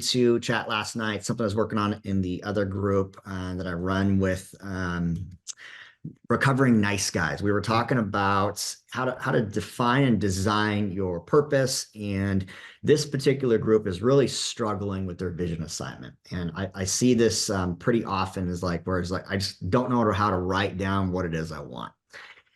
to chat last night, something I was working on in the other group that I run with Recovering Nice Guys. We were talking about how to define and design your purpose. And this particular group is really struggling with their vision assignment. And I see this pretty often is like, where it's like, I just don't know how to write down what it is I want.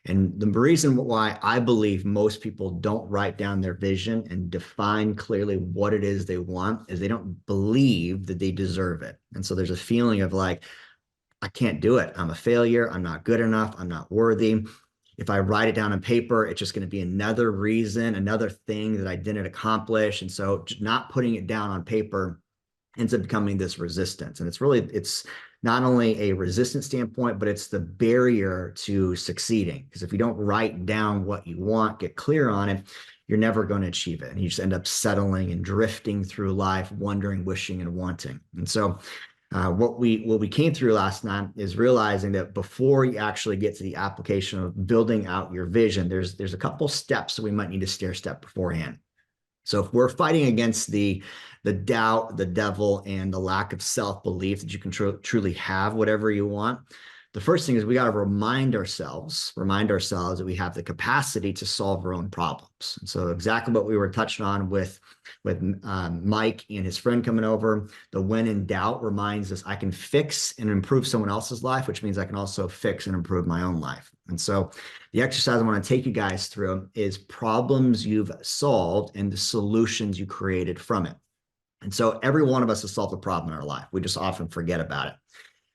And the reason why I believe most people don't write down their vision and define clearly what it is they want is they don't believe that they deserve it. And so there's a feeling of like, I can't do it. I'm a failure. I'm not good enough. I'm not worthy. If I write it down on paper, it's just going to be another reason, another thing that I didn't accomplish. And so not putting it down on paper ends up becoming this resistance. And it's not only a resistance standpoint, but it's the barrier to succeeding. Because if you don't write down what you want, get clear on it, you're never going to achieve it. And you just end up settling and drifting through life, wondering, wishing, and wanting. And so what we came through last night is realizing that before you actually get to the application of building out your vision, there's a couple steps that we might need to stair step beforehand. So if we're fighting against the doubt, the devil, and the lack of self-belief that you can truly have whatever you want, the first thing is we got to remind ourselves that we have the capacity to solve our own problems. And so exactly what we were touching on with Mike and his friend coming over, the when in doubt reminds us I can fix and improve someone else's life, which means I can also fix and improve my own life. And so the exercise I want to take you guys through is problems you've solved and the solutions you created from it. And so every one of us has solved a problem in our life. We just often forget about it.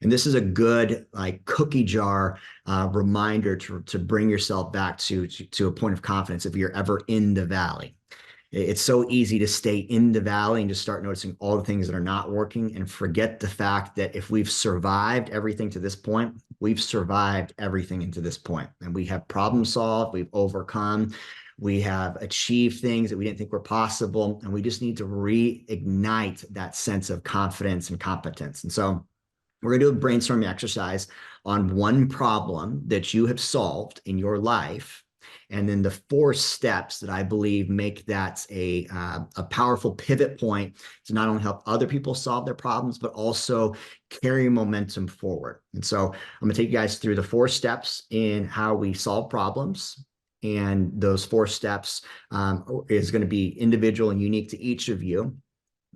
And this is a good like cookie jar reminder to bring yourself back to a point of confidence if you're ever in the valley. It's so easy to stay in the valley and just start noticing all the things that are not working and forget the fact that if we've survived everything to this point, we've survived everything into this point. And we have problem solved, we've overcome, we have achieved things that we didn't think were possible. And we just need to reignite that sense of confidence and competence. And so we're going to do a brainstorming exercise on one problem that you have solved in your life. And then the 4 steps that I believe make that a powerful pivot point to not only help other people solve their problems, but also carry momentum forward. And so I'm going to take you guys through the 4 steps in how we solve problems. And those 4 steps is going to be individual and unique to each of you.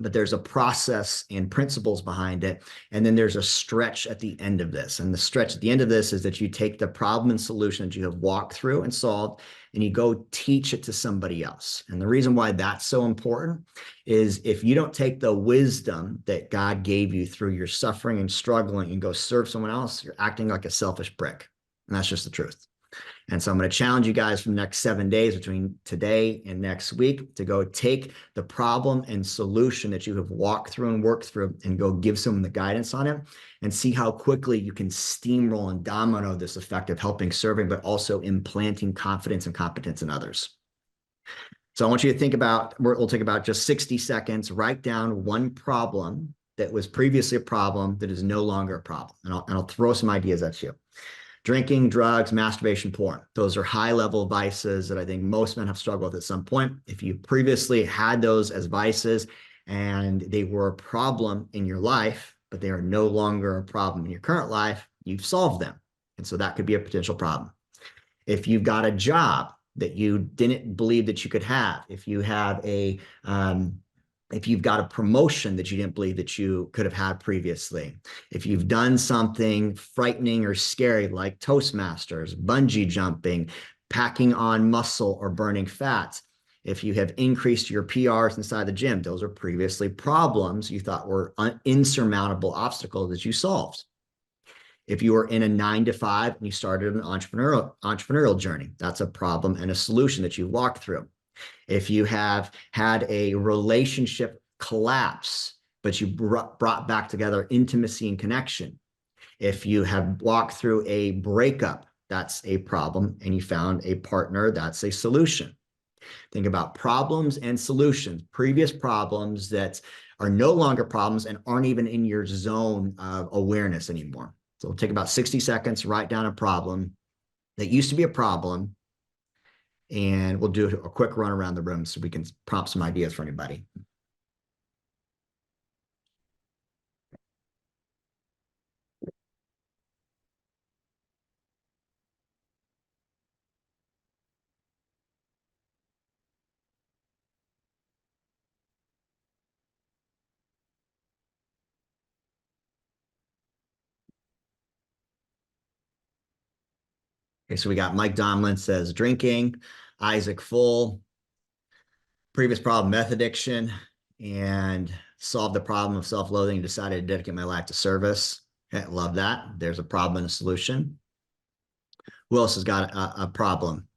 But there's a process and principles behind it. And then there's a stretch at the end of this. And the stretch at the end of this is that you take the problem and solution that you have walked through and solved, and you go teach it to somebody else. And the reason why that's so important is if you don't take the wisdom that God gave you through your suffering and struggling and go serve someone else, you're acting like a selfish prick. And that's just the truth. And so I'm going to challenge you guys for the next 7 days between today and next week to go take the problem and solution that you have walked through and worked through and go give someone the guidance on it and see how quickly you can steamroll and domino this effect of helping serving, but also implanting confidence and competence in others. So I want you to think about, we'll take about just 60 seconds, write down one problem that was previously a problem that is no longer a problem. And I'll throw some ideas at you. Drinking, drugs, masturbation, porn. Those are high-level vices that I think most men have struggled with at some point. If you previously had those as vices and they were a problem in your life, but they are no longer a problem in your current life, you've solved them. And so that could be a potential problem. If you've got a job that you didn't believe that you could have, if you have if you've got a promotion that you didn't believe that you could have had previously, if you've done something frightening or scary like Toastmasters, bungee jumping, packing on muscle or burning fat, if you have increased your PRs inside the gym, those are previously problems you thought were insurmountable obstacles that you solved. If you were in a 9-to-5 and you started an entrepreneurial journey, that's a problem and a solution that you walked through. If you have had a relationship collapse, but you brought back together intimacy and connection. If you have walked through a breakup, that's a problem, and you found a partner, that's a solution. Think about problems and solutions, previous problems that are no longer problems and aren't even in your zone of awareness anymore. So we'll take about 60 seconds, write down a problem that used to be a problem, and we'll do a quick run around the room so we can prompt some ideas for anybody. Okay, so we got Mike Domlin says drinking, Isaac Full, previous problem, meth addiction, and solved the problem of self-loathing, decided to dedicate my life to service. Okay, love that. There's a problem and a solution. Who else has got a problem?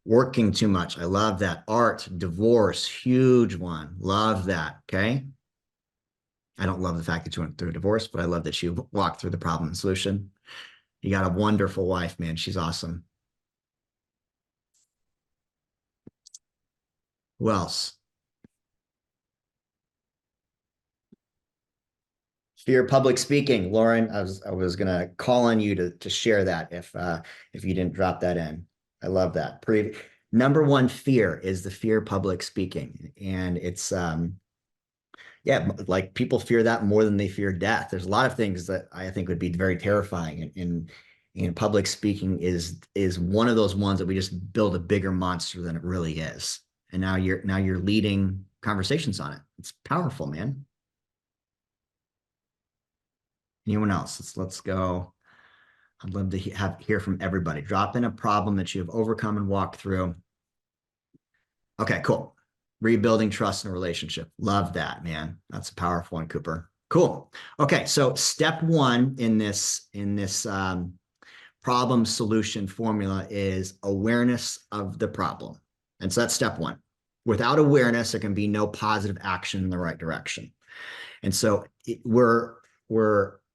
Working too much. I love that. Art, divorce, huge one. Love that. Okay. I don't love the fact that you went through a divorce, but I love that you walked through the problem and solution. You got a wonderful wife, man. She's awesome. Who else? Fear of public speaking. Lauren, I was gonna call on you to share that if you didn't drop that in. I love that. Number one fear is the fear of public speaking. And it's yeah, like people fear that more than they fear death. There's a lot of things that I think would be very terrifying. And public speaking is one of those ones that we just build a bigger monster than it really is. And now you're leading conversations on it. It's powerful, man. Anyone else? Let's go. I'd love to hear from everybody. Drop in a problem that you have overcome and walked through. Okay, cool. Rebuilding trust in a relationship. Love that, man. That's a powerful one, Cooper. Cool. Okay, so step one in this problem solution formula is awareness of the problem. And so that's step one. Without awareness, there can be no positive action in the right direction. And so we're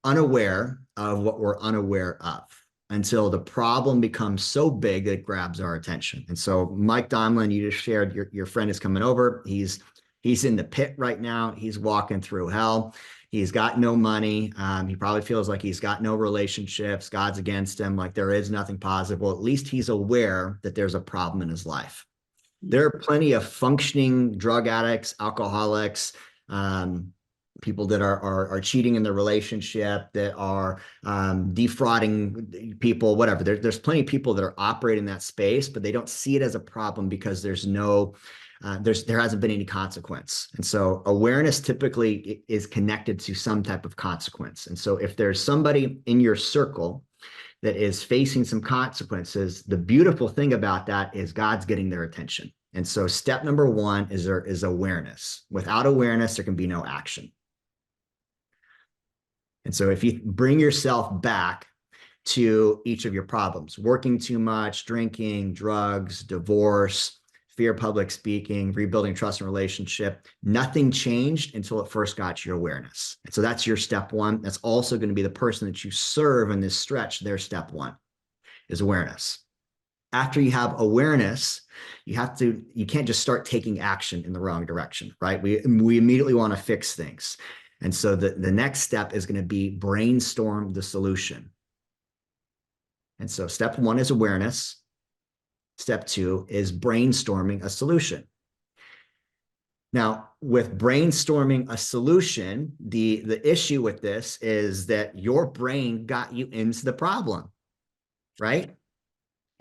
unaware of what we're unaware of until the problem becomes so big that it grabs our attention. And so Mike Domlin, you just shared your friend is coming over. He's in the pit right now. He's walking through hell. He's got no money. He probably feels like he's got no relationships. God's against him. Like there is nothing positive. Well, at least he's aware that there's a problem in his life. There are plenty of functioning drug addicts, alcoholics, people that are cheating in their relationship, that are defrauding people, whatever. There's plenty of people that are operating in that space, but they don't see it as a problem because there hasn't been any consequence. And so awareness typically is connected to some type of consequence. And so if there's somebody in your circle that is facing some consequences, the beautiful thing about that is God's getting their attention. And so step number one is awareness. Without awareness, there can be no action. And so if you bring yourself back to each of your problems, working too much, drinking, drugs, divorce, fear of public speaking, rebuilding trust and relationship, nothing changed until it first got your awareness. And so that's your step one. That's also going to be the person that you serve in this stretch. Their step one is awareness. After you have awareness, you can't just start taking action in the wrong direction, right? We immediately want to fix things. And so the next step is going to be brainstorm the solution. And so step one is awareness. Step two is brainstorming a solution. Now, with brainstorming a solution, the issue with this is that your brain got you into the problem, right?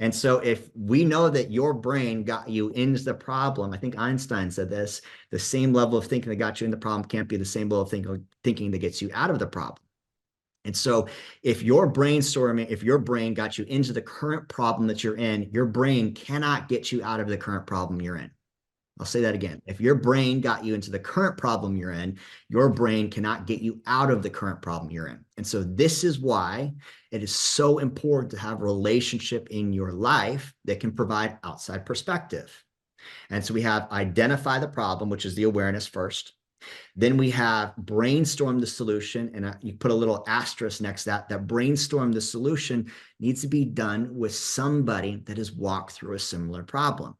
And so if we know that your brain got you into the problem, I think Einstein said this, the same level of thinking that got you in the problem can't be the same level of thinking that gets you out of the problem. And so if your brain got you into the current problem that you're in, your brain cannot get you out of the current problem you're in. I'll say that again. If your brain got you into the current problem you're in, your brain cannot get you out of the current problem you're in. And so this is why it is so important to have a relationship in your life that can provide outside perspective. And so we have identify the problem, which is the awareness first. Then we have brainstorm the solution, and you put a little asterisk next to that. That brainstorm the solution needs to be done with somebody that has walked through a similar problem.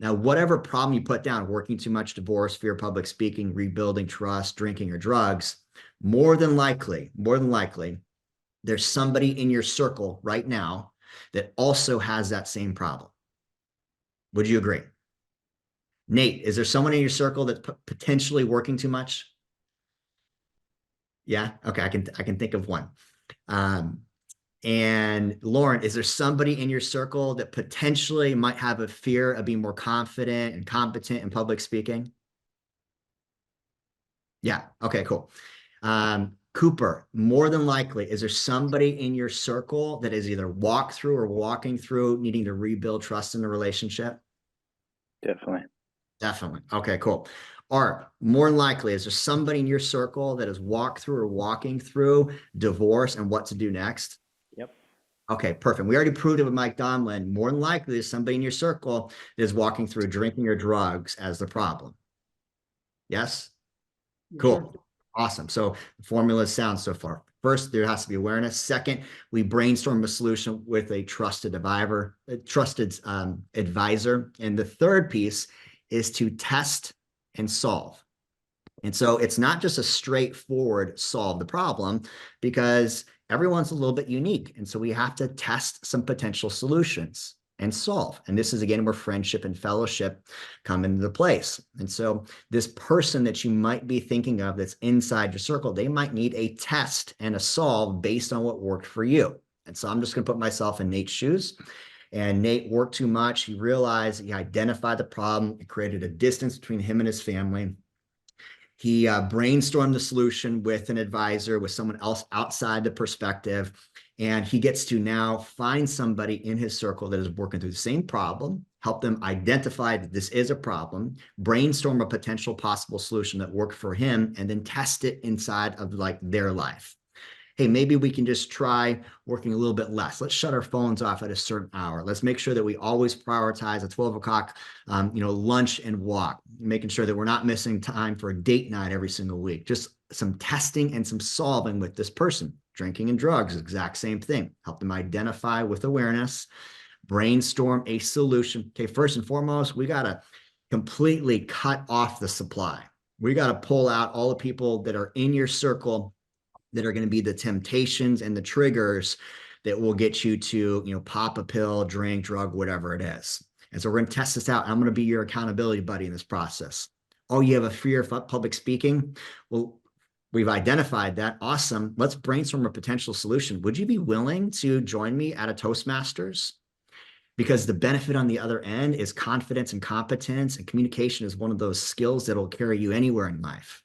Now, whatever problem you put down, working too much, divorce, fear of public speaking, rebuilding trust, drinking, or drugs, more than likely, there's somebody in your circle right now that also has that same problem. Would you agree? Nate, is there someone in your circle that's potentially working too much? Yeah, okay, I can think of one. And Lauren, is there somebody in your circle that potentially might have a fear of being more confident and competent in public speaking? Yeah, okay, cool. Cooper, more than likely, is there somebody in your circle that is either walked through or walking through needing to rebuild trust in the relationship? Definitely. Definitely. Okay, cool. Art, more than likely, is there somebody in your circle that has walked through or walking through divorce and what to do next? Yep. Okay, perfect. We already proved it with Mike Donlin. More than likely, there's somebody in your circle that is walking through drinking or drugs as the problem. Yes? Cool. Awesome. So the formula is sound so far. First, there has to be awareness. Second, we brainstorm a solution with a trusted advisor. And the third piece is to test and solve. And so it's not just a straightforward solve the problem because everyone's a little bit unique. And so we have to test some potential solutions and solve. And this is again where friendship and fellowship come into place. And so this person that you might be thinking of that's inside your circle, they might need a test and a solve based on what worked for you. And so I'm just going to put myself in Nate's shoes. And Nate worked too much. He realized, he identified the problem. It created a distance between him and his family. He brainstormed the solution with an advisor, with someone else outside the perspective. And he gets to now find somebody in his circle that is working through the same problem, help them identify that this is a problem, brainstorm a potential possible solution that worked for him, and then test it inside of like their life. Hey, maybe we can just try working a little bit less. Let's shut our phones off at a certain hour. Let's make sure that we always prioritize a 12 o'clock, lunch and walk, making sure that we're not missing time for a date night every single week. Just some testing and some solving with this person. Drinking and drugs, exact same thing. Help them identify with awareness, brainstorm a solution. Okay, first and foremost, we got to completely cut off the supply. We got to pull out all the people that are in your circle that are going to be the temptations and the triggers that will get you to, pop a pill, drink, drug, whatever it is. And so we're going to test this out. I'm going to be your accountability buddy in this process. Oh, you have a fear of public speaking? Well, we've identified that. Awesome. Let's brainstorm a potential solution. Would you be willing to join me at a Toastmasters? Because the benefit on the other end is confidence and competence, and communication is one of those skills that'll carry you anywhere in life.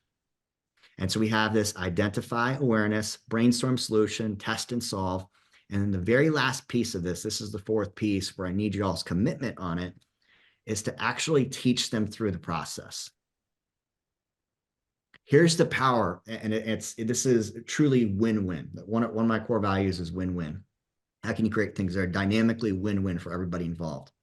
And so we have this identify, awareness, brainstorm solution, test and solve. And then the very last piece of this is the fourth piece where I need y'all's commitment on it, is to actually teach them through the process. Here's the power, and this is truly win-win. One of my core values is win-win. How can you create things that are dynamically win-win for everybody involved?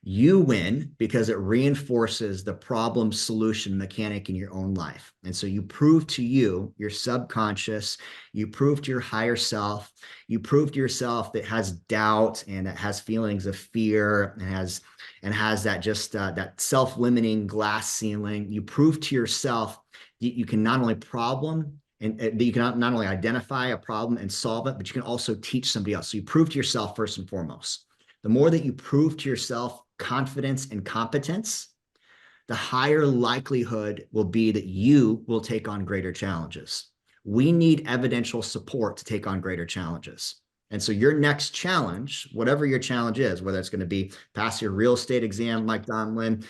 You win because it reinforces the problem solution mechanic in your own life. And so you prove to you, your subconscious, you prove to your higher self, you prove to yourself that has doubt and that has feelings of fear and has that just that self-limiting glass ceiling. You prove to yourself that you can not only that you can not only identify a problem and solve it, but you can also teach somebody else. So you prove to yourself first and foremost. The more that you prove to yourself confidence and competence, the higher likelihood will be that you will take on greater challenges. We need evidential support to take on greater challenges. And so your next challenge, whatever your challenge is, whether it's going to be pass your real estate exam like Donlin,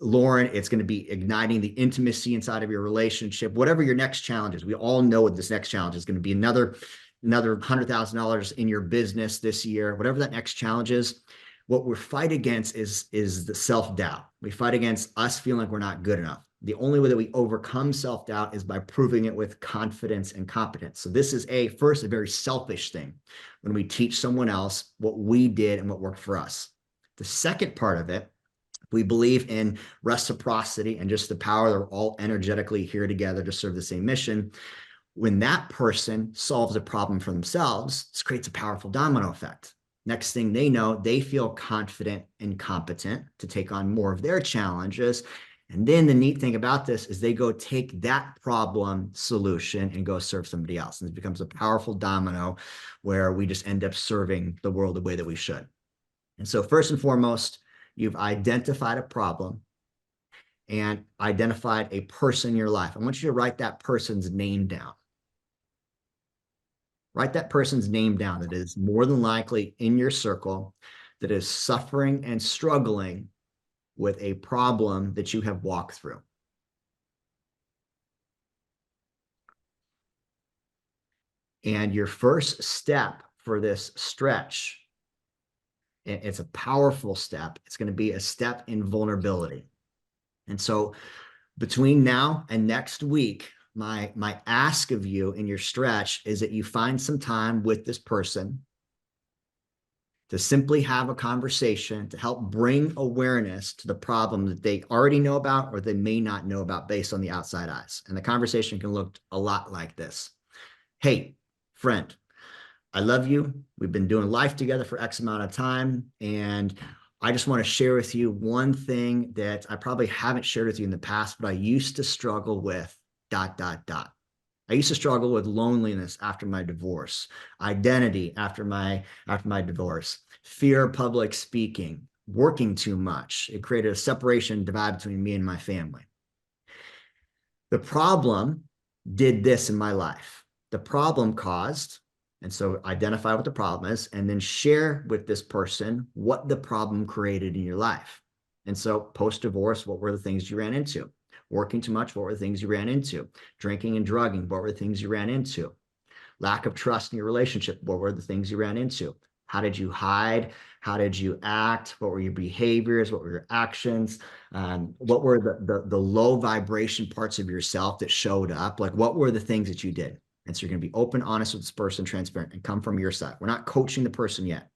Lauren, it's going to be igniting the intimacy inside of your relationship, whatever your next challenge is. We all know what this next challenge is going to be. Another $100,000 in your business this year, whatever that next challenge is. What we fight against is the self-doubt. We fight against us feeling like we're not good enough. The only way that we overcome self-doubt is by proving it with confidence and competence. So this is first a very selfish thing when we teach someone else what we did and what worked for us. The second part of it, we believe in reciprocity and just the power that we're all energetically here together to serve the same mission. When that person solves a problem for themselves, this creates a powerful domino effect. Next thing they know, they feel confident and competent to take on more of their challenges. And then the neat thing about this is they go take that problem solution and go serve somebody else. And it becomes a powerful domino where we just end up serving the world the way that we should. And so first and foremost, you've identified a problem and identified a person in your life. I want you to write that person's name down. Write that person's name down that is more than likely in your circle, that is suffering and struggling with a problem that you have walked through. And your first step for this stretch, it's a powerful step. It's going to be a step in vulnerability. And so between now and next week, my ask of you in your stretch is that you find some time with this person to simply have a conversation to help bring awareness to the problem that they already know about or they may not know about based on the outside eyes. And the conversation can look a lot like this. Hey, friend, I love you. We've been doing life together for X amount of time. And I just want to share with you one thing that I probably haven't shared with you in the past, but I used to struggle with ... I used to struggle with loneliness after my divorce, identity after my divorce, fear of public speaking, working too much. It created a separation divide between me and my family. The problem did this in my life. The problem caused, and so identify what the problem is, and then share with this person what the problem created in your life. And so post-divorce, what were the things you ran into? Working too much, what were the things you ran into? Drinking and drugging, what were the things you ran into? Lack of trust in your relationship, what were the things you ran into? How did you hide? How did you act? What were your behaviors? What were your actions? What were the low vibration parts of yourself that showed up? Like, what were the things that you did? And so you're going to be open, honest with this person, transparent, and come from your side. We're not coaching the person yet.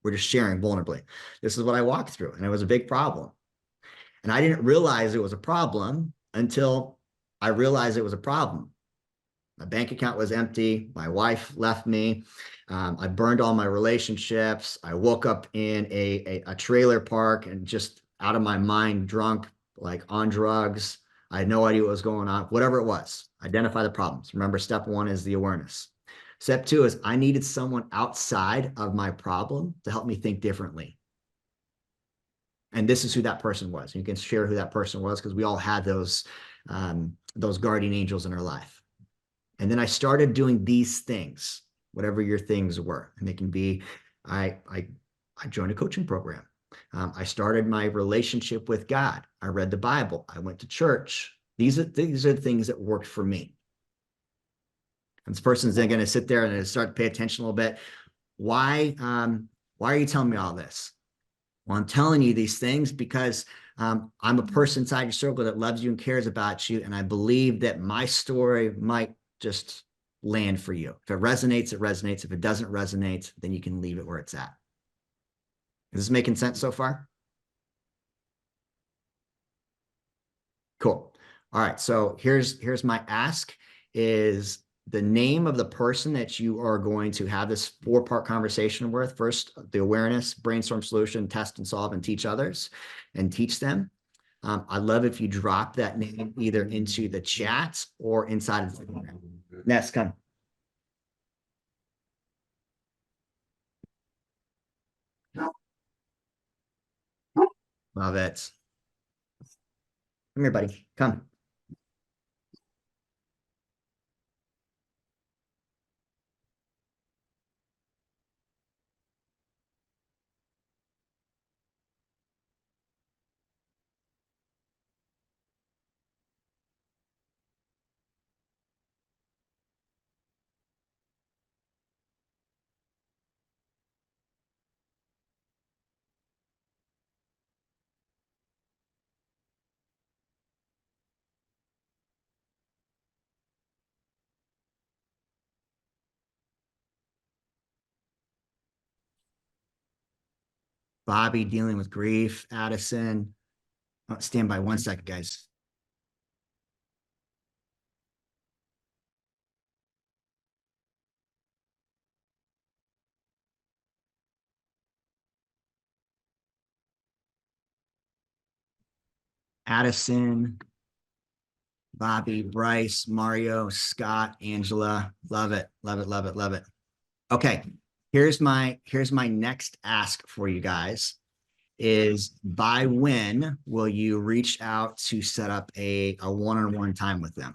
We're just sharing vulnerably. This is what I walked through, and it was a big problem. And I didn't realize it was a problem until I realized it was a problem. My bank account was empty. My wife left me. I burned all my relationships. I woke up in a trailer park and just out of my mind, drunk, like on drugs. I had no idea what was going on, whatever it was. Identify the problems. Remember, step one is the awareness. Step two is I needed someone outside of my problem to help me think differently. And this is who that person was. You can share who that person was because we all had those guardian angels in our life. And then I started doing these things, whatever your things were. And they can be, I joined a coaching program. I started my relationship with God. I read the Bible. I went to church. These are the things that worked for me. And this person's then going to sit there and start to pay attention a little bit. Why are you telling me all this? Well, I'm telling you these things because I'm a person inside your circle that loves you and cares about you. And I believe that my story might just land for you. If it resonates, it resonates. If it doesn't resonate, then you can leave it where it's at. Is this making sense so far? Cool. All right. So here's my ask is the name of the person that you are going to have this 4-part conversation with. First, the awareness, brainstorm solution, test and solve, and teach others and teach them. I'd love if you drop that name either into the chat or inside of the program. Ness, come. Love it. Come here, buddy. Come. Bobby dealing with grief. Addison. Stand by 1 second, guys. Addison, Bobby, Bryce, Mario, Scott, Angela. Love it. Love it. Love it. Love it. Okay. Here's my next ask for you guys is by when will you reach out to set up a one-on-one time with them?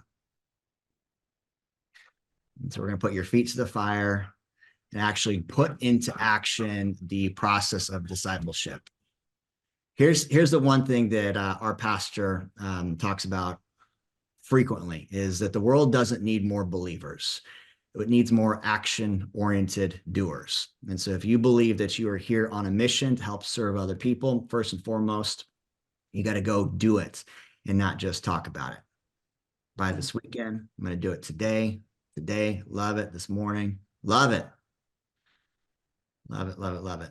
And so we're going to put your feet to the fire and actually put into action the process of discipleship. Here's the one thing that our pastor talks about frequently is that the world doesn't need more believers. It needs more action-oriented doers. And so if you believe that you are here on a mission to help serve other people, first and foremost, you got to go do it and not just talk about it. By this weekend, I'm going to do it today. Love it. This morning, love it. Love it, love it, love it.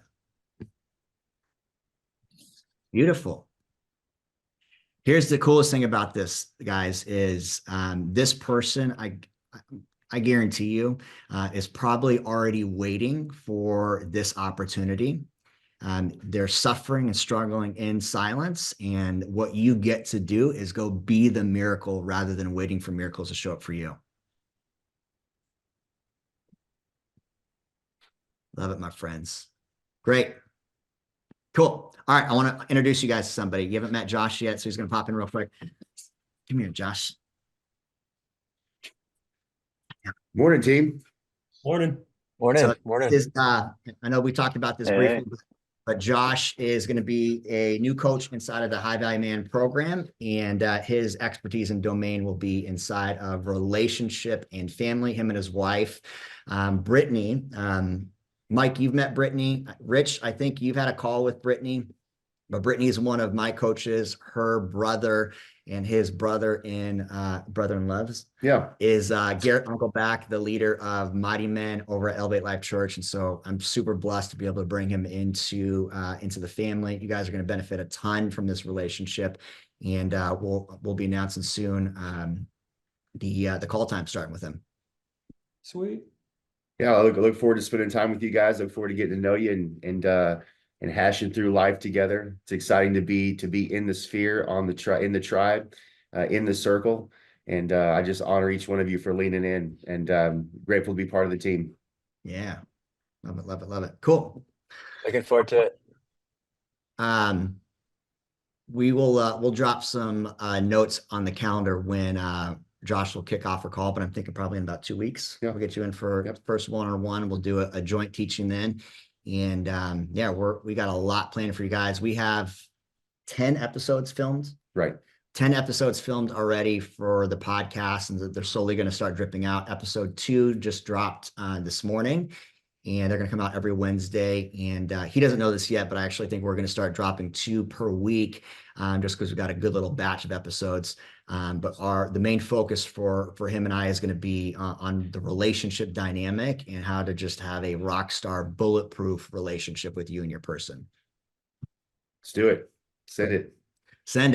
Beautiful. Here's the coolest thing about this, guys, is this person, I guarantee you, is probably already waiting for this opportunity. They're suffering and struggling in silence. And what you get to do is go be the miracle rather than waiting for miracles to show up for you. Love it, my friends. Great. Cool. All right. I want to introduce you guys to somebody. You haven't met Josh yet, so he's going to pop in real quick. Come here, Josh. Morning, team. Morning. So Morning. I know we talked about this Hey. briefly, but Josh is going to be a new coach inside of the High Value Man program, and his expertise and domain will be inside of relationship and family. Him and his wife, Brittany. Mike, you've met Brittany. Rich, I think you've had a call with Brittany, but Brittany is one of my coaches. Her brother and his brother in loves is Garrett Uncleback, the leader of Mighty Men over at Elevate Life Church. And so I'm super blessed to be able to bring him into the family. You guys are going to benefit a ton from this relationship, and we'll be announcing soon the call time starting with him. Sweet. Yeah, I look forward to spending time with you guys. Look forward to getting to know you and hashing through life together. It's exciting to be in the sphere, in the tribe, in the circle. And I just honor each one of you for leaning in, and grateful to be part of the team. Yeah. Love it, love it, love it. Cool. Looking forward to it. We'll drop some notes on the calendar when Josh will kick off our call, but I'm thinking probably in about 2 weeks. Yeah. We'll get you in for first one-on-one. We'll do a joint teaching then. And yeah, we got a lot planned for you guys. We have 10 episodes filmed. Right. 10 episodes filmed already for the podcast, and they're slowly going to start dripping out. Episode 2 just dropped this morning, and they're going to come out every Wednesday. And he doesn't know this yet, but I actually think we're going to start dropping 2 per week, just because we've got a good little batch of episodes. But the main focus for him and I is going to be on the relationship dynamic and how to just have a rock star, bulletproof relationship with you and your person. Let's do it. Send it. Send it.